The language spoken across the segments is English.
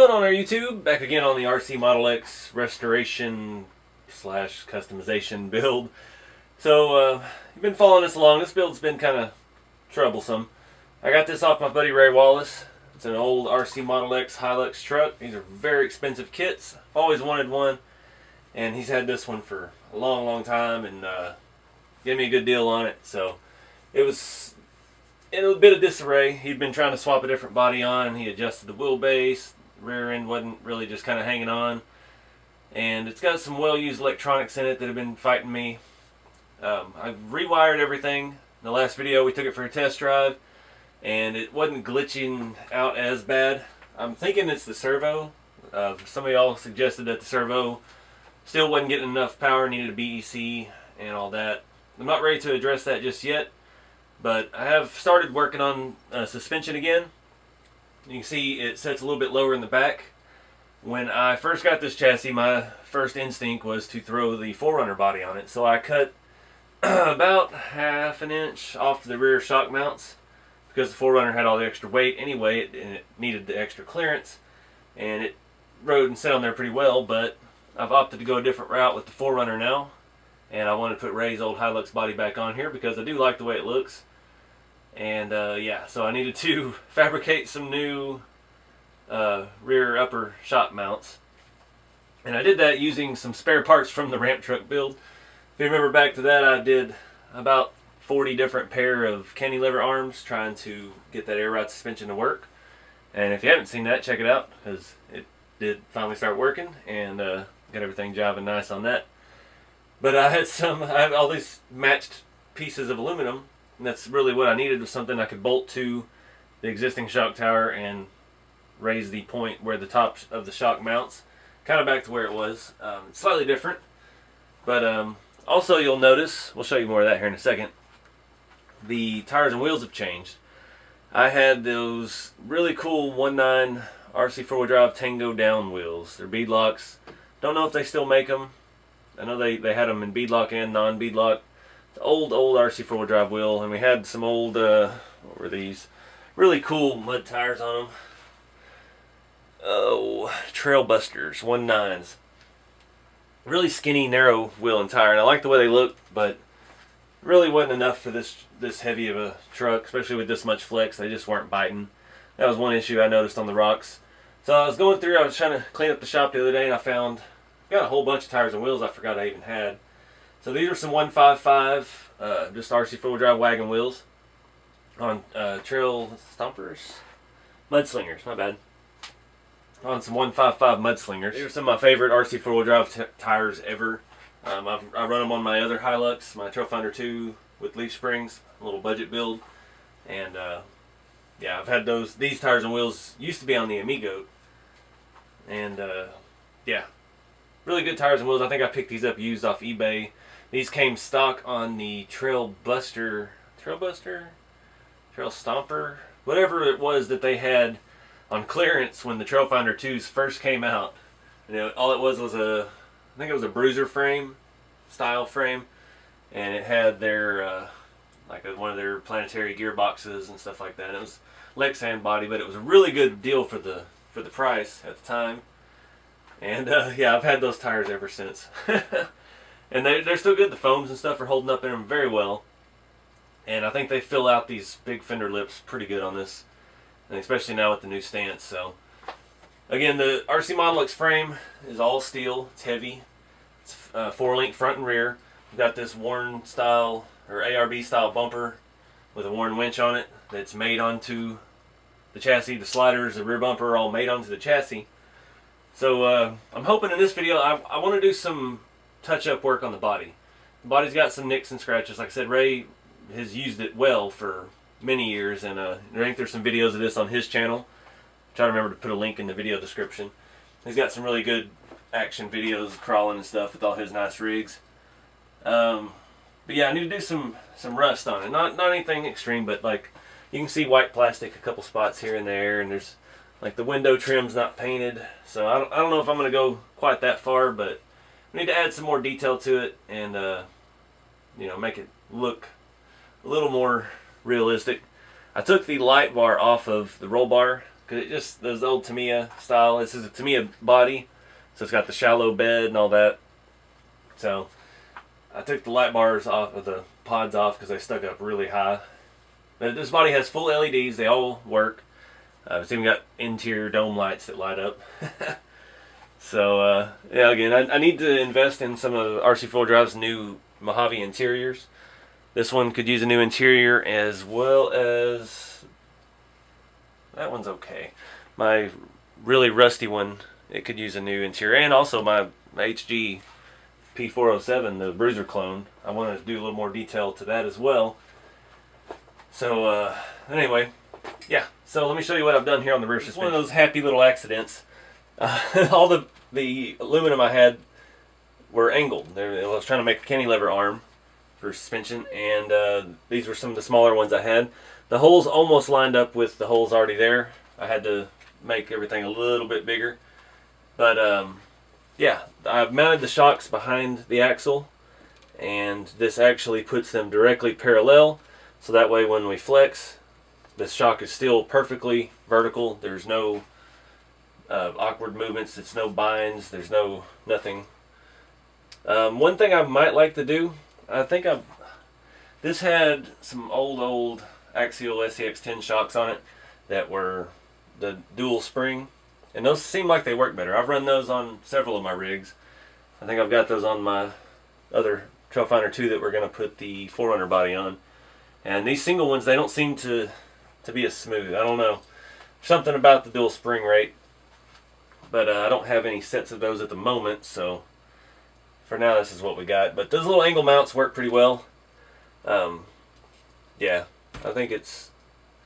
going on our YouTube? Back again on the RCmodelex restoration slash customization build. So you've been following us along. This build's been kind of troublesome. I got this off my buddy Ray Wallace. It's an old RCmodelex Hilux truck. These are very expensive kits. Always wanted one, and he's had this one for a long time, and gave me a good deal on it. So it was in a bit of disarray. He'd been trying to swap a different body on. He adjusted the wheelbase. Rear end wasn't really, just kind of hanging on. And it's got some well-used electronics in it that have been fighting me. I've rewired everything. In the last video we took it for a test drive, and it wasn't glitching out as bad. I'm thinking it's the servo. Some of y'all suggested that the servo still wasn't getting enough power, needed a BEC and all that. I'm not ready to address that just yet, but I have started working on suspension again. You can see it sets a little bit lower in the back. When I first got this chassis, my first instinct was to throw the 4Runner body on it, so I cut about ½ an inch off the rear shock mounts because the 4Runner had all the extra weight anyway, and it needed the extra clearance, and it rode and sat on there pretty well. But I've opted to go a different route with the 4Runner now, and I wanted to put Ray's old Hilux body back on here because I do like the way it looks. And yeah, so I needed to fabricate some new rear upper shock mounts, and I did that using some spare parts from the ramp truck build. If you remember back to that, I did about 40 different pair of cantilever arms trying to get that air ride suspension to work. And if you haven't seen that, check it out, because it did finally start working, and got everything jiving nice on that. But I have all these matched pieces of aluminum, and that's really what I needed, was something I could bolt to the existing shock tower and raise the point where the top of the shock mounts, kind of back to where it was. It's slightly different, but also you'll notice, we'll show you more of that here in a second, the tires and wheels have changed. I had those really cool 1.9 RC 4-wheel drive Tango down wheels. They're beadlocks. Don't know if they still make them. I know they had them in beadlock and non-beadlock. Old RC 4-wheel drive wheel, and we had some old what were these, really cool mud tires on them. Oh, Trail Busters 1.9s. Really skinny, narrow wheel and tire, and I like the way they look, but really wasn't enough for this heavy of a truck, especially with this much flex. They just weren't biting. That was one issue I noticed on the rocks. So I was going through, I was trying to clean up the shop the other day, and I found got a whole bunch of tires and wheels I forgot I even had. So these are some 155 just RC 4-wheel drive wagon wheels on Trail Stompers, Mudslingers, my bad. On some 155 Mudslingers. These are some of my favorite RC 4-wheel drive tires ever. I run them on my other Hilux, my Trailfinder 2 with leaf springs, a little budget build. And yeah, I've had these tires and wheels used to be on the Amigo. And yeah, really good tires and wheels. I think I picked these up used off eBay. These came stock on the Trail Stomper, whatever it was that they had on clearance when the Trailfinder 2s first came out. You know, all it was I think it was a bruiser frame, style frame, and it had their one of their planetary gearboxes and stuff like that. And it was Lexan body, but it was a really good deal for the price at the time. And yeah, I've had those tires ever since. And they're still good. The foams and stuff are holding up in them very well. And I think they fill out these big fender lips pretty good on this, and especially now with the new stance. So again, the RCmodelex frame is all steel. It's heavy. It's 4-link front and rear. We've got this Warren style or ARB style bumper with a Warren winch on it that's made onto the chassis. The sliders, the rear bumper are all made onto the chassis. So I'm hoping in this video I want to do some touch-up work on the body. The body's got some nicks and scratches. Like I said, Ray has used it well for many years, and I think there's some videos of this on his channel. Try to remember to put a link in the video description. He's got some really good action videos crawling and stuff with all his nice rigs. But yeah, I need to do some rust on it. Not anything extreme, but like you can see white plastic a couple spots here and there, and there's like the window trim's not painted. So I don't know if I'm going to go quite that far, but I need to add some more detail to it and you know, make it look a little more realistic. I took the light bar off of the roll bar because it just, those old Tamiya style, this is a Tamiya body, so it's got the shallow bed and all that. So I took the light bars off of the pods off because they stuck up really high. But this body has full LEDs, they all work. It's even got interior dome lights that light up. So yeah, again, I need to invest in some of RC4 Drive's new Mojave interiors. This one could use a new interior, as well as that one's okay. My really rusty one, it could use a new interior, and also my HG P407, the Bruiser clone. I wanted to do a little more detail to that as well. So anyway, yeah. So let me show you what I've done here on the rear suspension. One of those happy little accidents. All the aluminum I had were angled. I was trying to make a cantilever arm for suspension, and these were some of the smaller ones I had. The holes almost lined up with the holes already there. I had to make everything a little bit bigger. But yeah, I've mounted the shocks behind the axle, and this actually puts them directly parallel, so that way when we flex, the shock is still perfectly vertical. There's no awkward movements, it's no binds, there's nothing. One thing I might like to do, this had some old axial SCX10 shocks on it that were the dual spring, and those seem like they work better. I've run those on several of my rigs. I think I've got those on my other Trailfinder 2 that we're going to put the 4Runner body on. And these single ones, they don't seem to be as smooth. I don't know. Something about the dual spring rate. But I don't have any sets of those at the moment, so for now this is what we got. But those little angle mounts work pretty well. Yeah, I think it's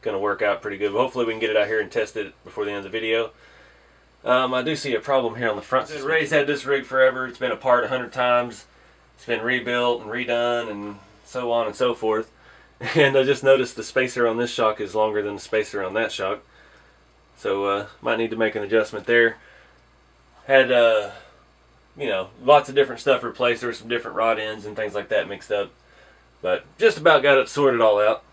going to work out pretty good. But hopefully we can get it out here and test it before the end of the video. I do see a problem here on the front. Ray's had this rig forever. It's been apart 100 times. It's been rebuilt and redone and so on and so forth. And I just noticed the spacer on this shock is longer than the spacer on that shock. So might need to make an adjustment there. Had you know, lots of different stuff replaced. There were some different rod ends and things like that mixed up. But just about got it sorted all out.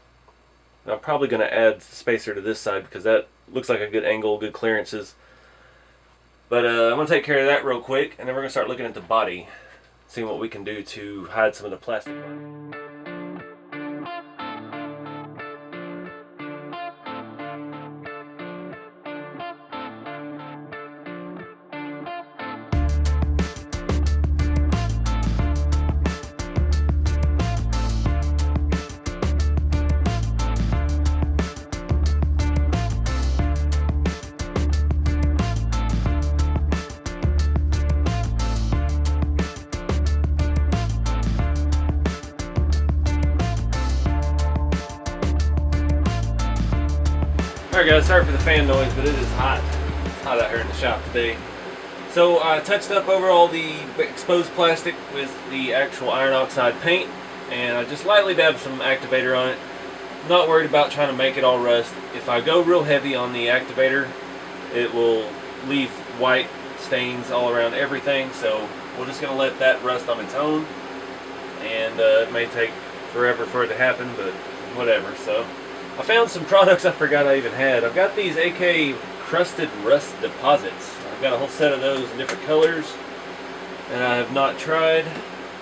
And I'm probably going to add the spacer to this side because that looks like a good angle, good clearances. But I'm going to take care of that real quick, and then we're going to start looking at the body, seeing what we can do to hide some of the plastic parts. Alright guys, sorry for the fan noise, but it is hot. It's hot out here in the shop today. So I touched up over all the exposed plastic with the actual iron oxide paint, and I just lightly dabbed some activator on it. I'm not worried about trying to make it all rust. If I go real heavy on the activator, it will leave white stains all around everything, so we're just going to let that rust on its own, and it may take forever for it to happen, but whatever. So I found some products I forgot I even had. I've got these AK crusted rust deposits. I've got a whole set of those in different colors, and I have not tried.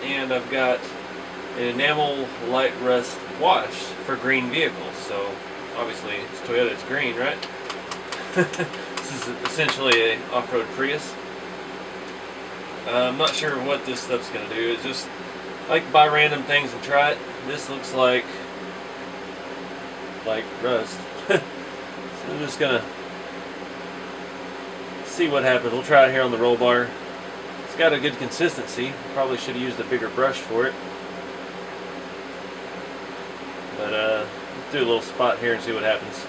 And I've got an enamel light rust wash for green vehicles. So obviously it's Toyota, it's green, right? This is essentially an off-road Prius. I'm not sure what this stuff's going to do. It's just, I like to buy random things and try it. This looks like rust. So I'm just gonna see what happens. We'll try it here on the roll bar. It's got a good consistency. Probably should have used a bigger brush for it. But let's do a little spot here and see what happens.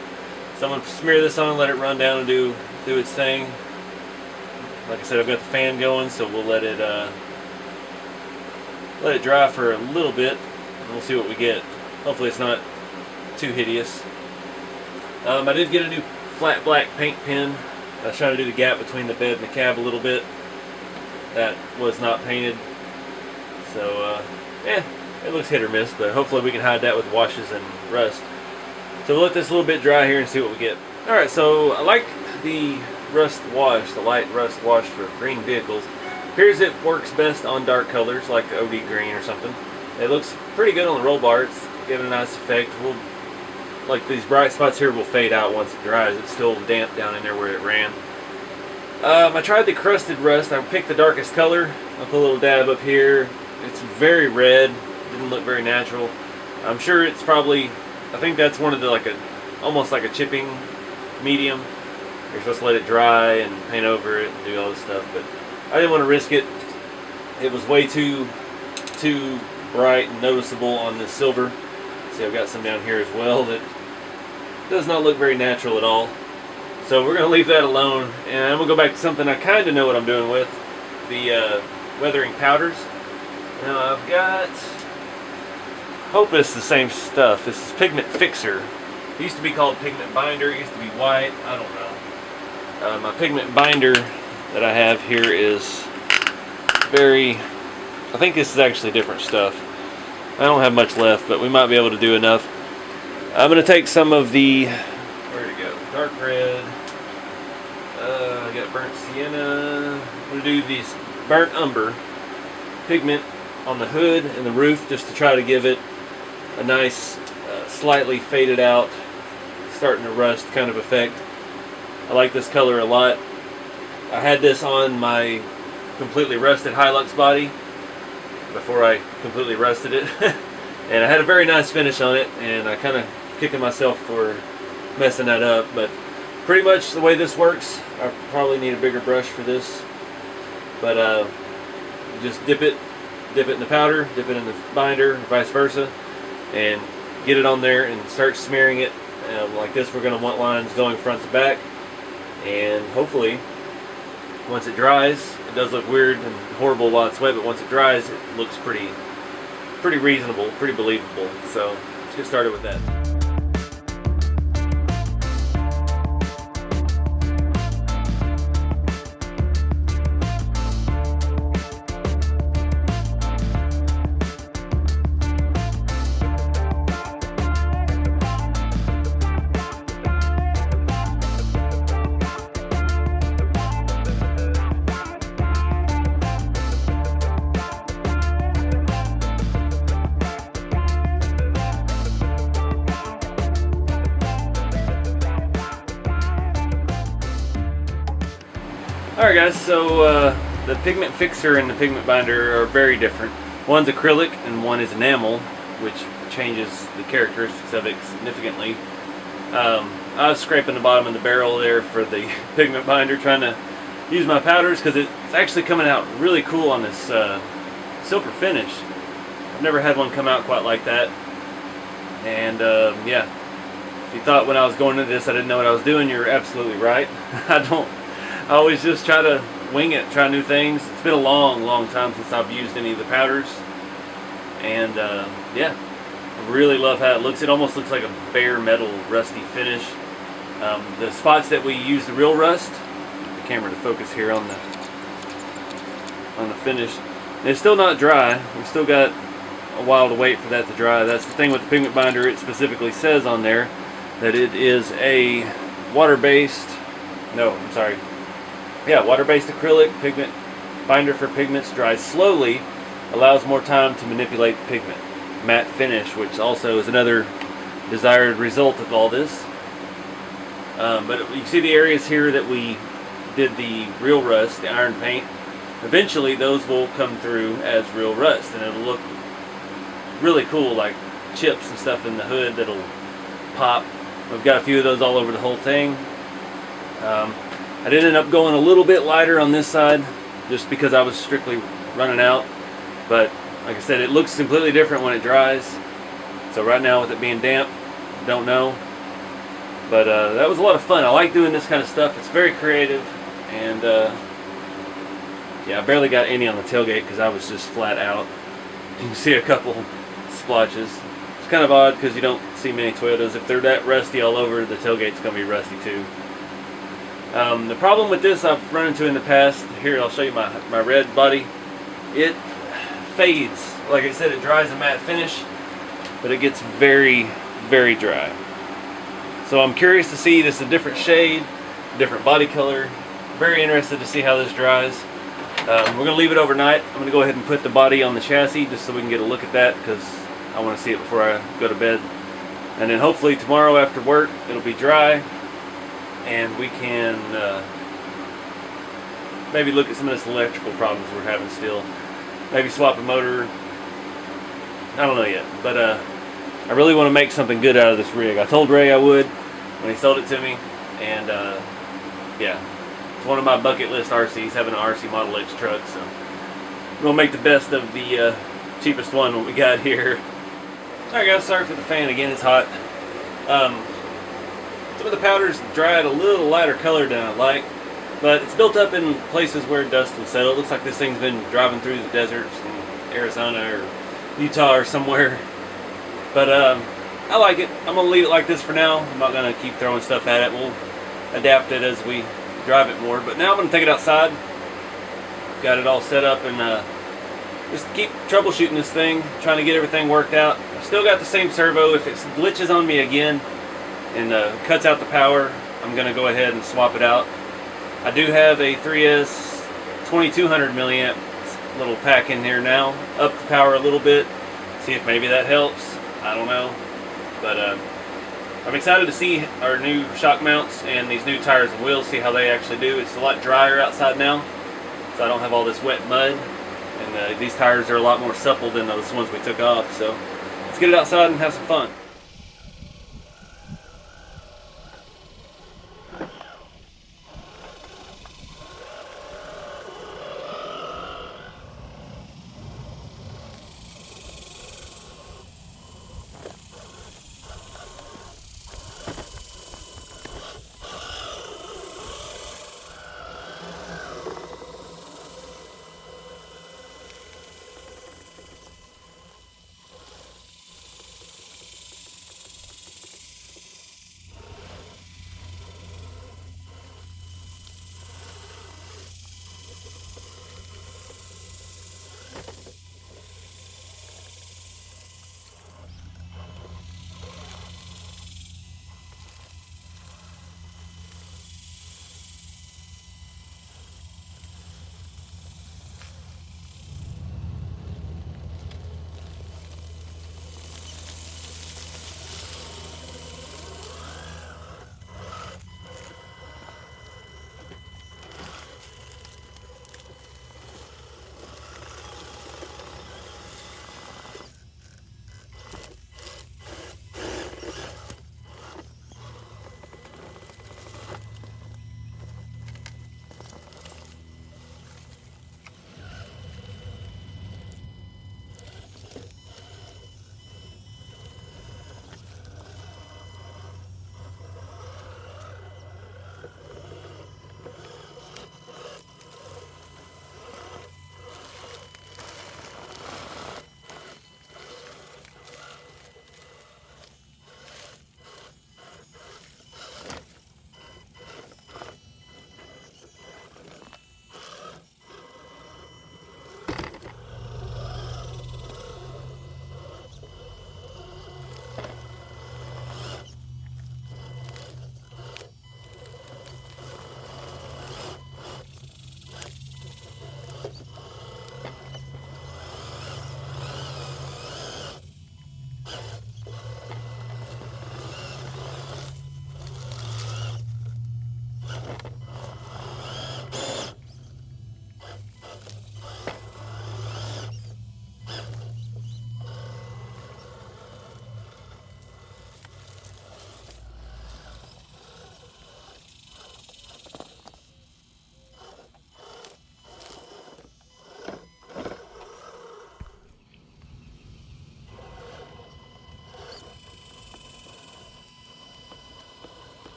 So I'm gonna smear this on and let it run down and do its thing. Like I said, I've got the fan going, so we'll let it dry for a little bit, and we'll see what we get. Hopefully it's not too hideous. I did get a new flat black paint pen. I was trying to do the gap between the bed and the cab a little bit. That was not painted. So, yeah, it looks hit or miss, but hopefully we can hide that with washes and rust. So we'll let this a little bit dry here and see what we get. Alright, so I like the rust wash, the light rust wash for green vehicles. Appears it works best on dark colors like OD green or something. It looks pretty good on the roll bar. It's giving a nice effect. Like these bright spots here will fade out once it dries. It's still damp down in there where it ran. I tried the crusted rust. I picked the darkest color. I put a little dab up here. It's very red. Didn't look very natural. I'm sure it's probably, I think that's one of the almost like a chipping medium. You're supposed to let it dry and paint over it and do all this stuff, but I didn't want to risk it. It was way too bright and noticeable on this silver. See, I've got some down here as well that does not look very natural at all. So we're going to leave that alone, and I'm going to go back to something I kind of know what I'm doing with, the weathering powders. Now I've got, hope it's the same stuff. This is Pigment Fixer. It used to be called Pigment Binder. It used to be white. I don't know. My Pigment Binder that I have here is I think this is actually different stuff. I don't have much left, but we might be able to do enough. I'm going to take some of the, where'd it go? Dark red. I got burnt sienna. I'm going to do these burnt umber pigment on the hood and the roof just to try to give it a nice, slightly faded out, starting to rust kind of effect. I like this color a lot. I had this on my completely rusted Hilux body before I completely rusted it. And I had a very nice finish on it, and I kind of kicking myself for messing that up, but pretty much the way this works, I probably need a bigger brush for this, but just dip it in the powder, dip it in the binder, vice versa, and get it on there and start smearing it. Like this, we're going to want lines going front to back, and hopefully once it dries, it does look weird and horrible while it's wet, but once it dries, it looks pretty reasonable, pretty believable. So let's get started with that. Alright guys, so the Pigment Fixer and the Pigment Binder are very different. One's acrylic and one is enamel, which changes the characteristics of it significantly. I was scraping the bottom of the barrel there for the Pigment Binder, trying to use my powders because it's actually coming out really cool on this silver finish. I've never had one come out quite like that. And yeah, if you thought when I was going into this I didn't know what I was doing, you're absolutely right. I always just try to wing it, try new things. It's been a long time since I've used any of the powders. And yeah, I really love how it looks. It almost looks like a bare metal rusty finish. The spots that we use the real rust, the camera to focus here on the finish. It's still not dry. We've still got a while to wait for that to dry. That's the thing with the Pigment Binder. It specifically says on there that it is a water-based, water-based acrylic pigment binder for pigments, dries slowly, allows more time to manipulate the pigment. Matte finish, which also is another desired result of all this. But you can see the areas here that we did the real rust, the iron paint. Eventually those will come through as real rust, and it'll look really cool, like chips and stuff in the hood that'll pop. We've got a few of those all over the whole thing. I did end up going a little bit lighter on this side just because I was strictly running out, but like I said, it looks completely different when it dries. So right now with it being damp, don't know, but that was a lot of fun. I like doing this kind of stuff. It's very creative, and yeah, I barely got any on the tailgate because I was just flat out. You can see a couple splotches. It's kind of odd because you don't see many Toyotas. If they're that rusty all over, the tailgate's going to be rusty too. The problem with this I've run into in the past, here I'll show you my red body, it fades. Like I said, it dries a matte finish, but it gets very dry. So I'm curious to see this a different shade, different body color. Very interested to see how this dries. We're going to leave it overnight. I'm going to go ahead and put the body on the chassis just so we can get a look at that, because I want to see it before I go to bed. And then hopefully tomorrow after work it'll be dry and we can maybe look at some of this electrical problems we're having still. Maybe swap a motor. I don't know yet, but I really want to make something good out of this rig. I told Ray I would when he sold it to me, and yeah, it's one of my bucket list RCs, having an RCmodelex truck, so I'm going to make the best of the cheapest one we got here. Alright guys, sorry for the fan again, it's hot. Some of the powder's dried a little lighter color than I like, but it's built up in places where dust will settle. It looks like this thing's been driving through the deserts in Arizona or Utah or somewhere. But I like it. I'm going to leave it like this for now. I'm not going to keep throwing stuff at it. We'll adapt it as we drive it more. But now I'm going to take it outside. Got it all set up and just keep troubleshooting this thing, trying to get everything worked out. I've still got the same servo. If it glitches on me again and cuts out the power, I'm going to go ahead and swap it out. I do have a 3S 2200 milliamp little pack in here now. Up the power a little bit. See if maybe that helps. I don't know. But I'm excited to see our new shock mounts and these new tires and wheels, see how they actually do. It's a lot drier outside now, so I don't have all this wet mud. And these tires are a lot more supple than those ones we took off. So let's get it outside and have some fun.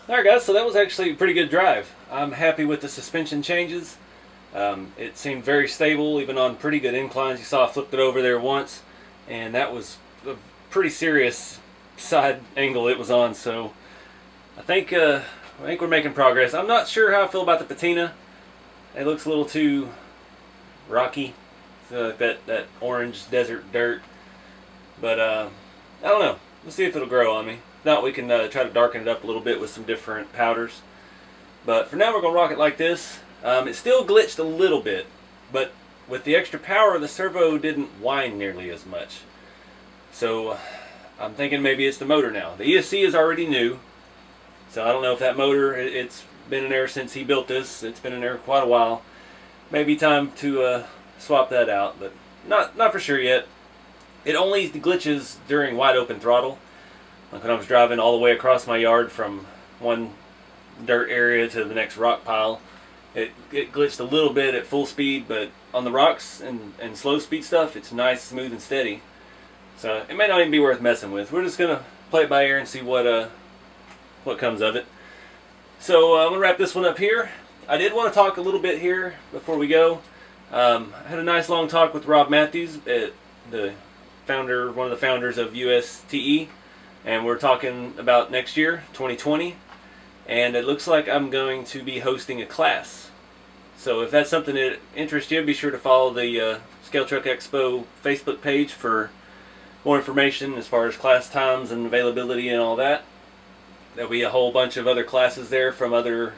Alright guys, so that was actually a pretty good drive. I'm happy with the suspension changes. It seemed very stable, even on pretty good inclines. You saw I flipped it over there once, and that was a pretty serious side angle it was on, so I think we're making progress. I'm not sure how I feel about the patina. It looks a little too rocky, so like that orange desert dirt. But I don't know. Let's see if it'll grow on me. If not, we can try to darken it up a little bit with some different powders. But for now, we're going to rock it like this. It still glitched a little bit, but with the extra power, the servo didn't whine nearly as much. So I'm thinking maybe it's the motor now. The ESC is already new, so I don't know if that motor, it's been in there since he built this. It's been in there quite a while. Maybe time to swap that out, but not for sure yet. It only glitches during wide open throttle. Like when I was driving all the way across my yard from one dirt area to the next rock pile, it glitched a little bit at full speed, but on the rocks and slow speed stuff, it's nice, smooth, and steady. So it may not even be worth messing with. We're just gonna play it by ear and see what comes of it. So I'm gonna wrap this one up here. I did want to talk a little bit here before we go. I had a nice long talk with Rob Matthews, one of the founders of USTE, and we're talking about next year, 2020. And it looks like I'm going to be hosting a class. So if that's something that interests you, be sure to follow the Scale Truck Expo Facebook page for more information as far as class times and availability and all that. There'll be a whole bunch of other classes there from other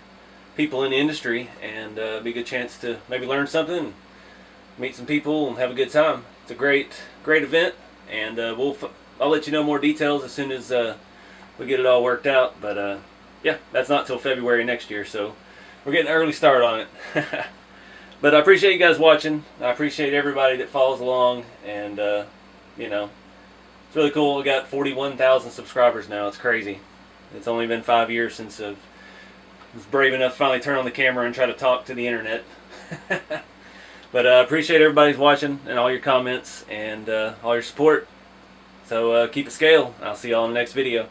people in the industry, and be a good chance to maybe learn something, meet some people, and have a good time. It's a great event, and I'll let you know more details as soon as we get it all worked out. But yeah, that's not till February next year, so we're getting an early start on it. But I appreciate you guys watching. I appreciate everybody that follows along, and you know, it's really cool. We got 41,000 subscribers now. It's crazy. It's only been 5 years since I was brave enough to finally turn on the camera and try to talk to the internet. But I appreciate everybody's watching and all your comments and all your support. So keep it scale. I'll see y'all in the next video.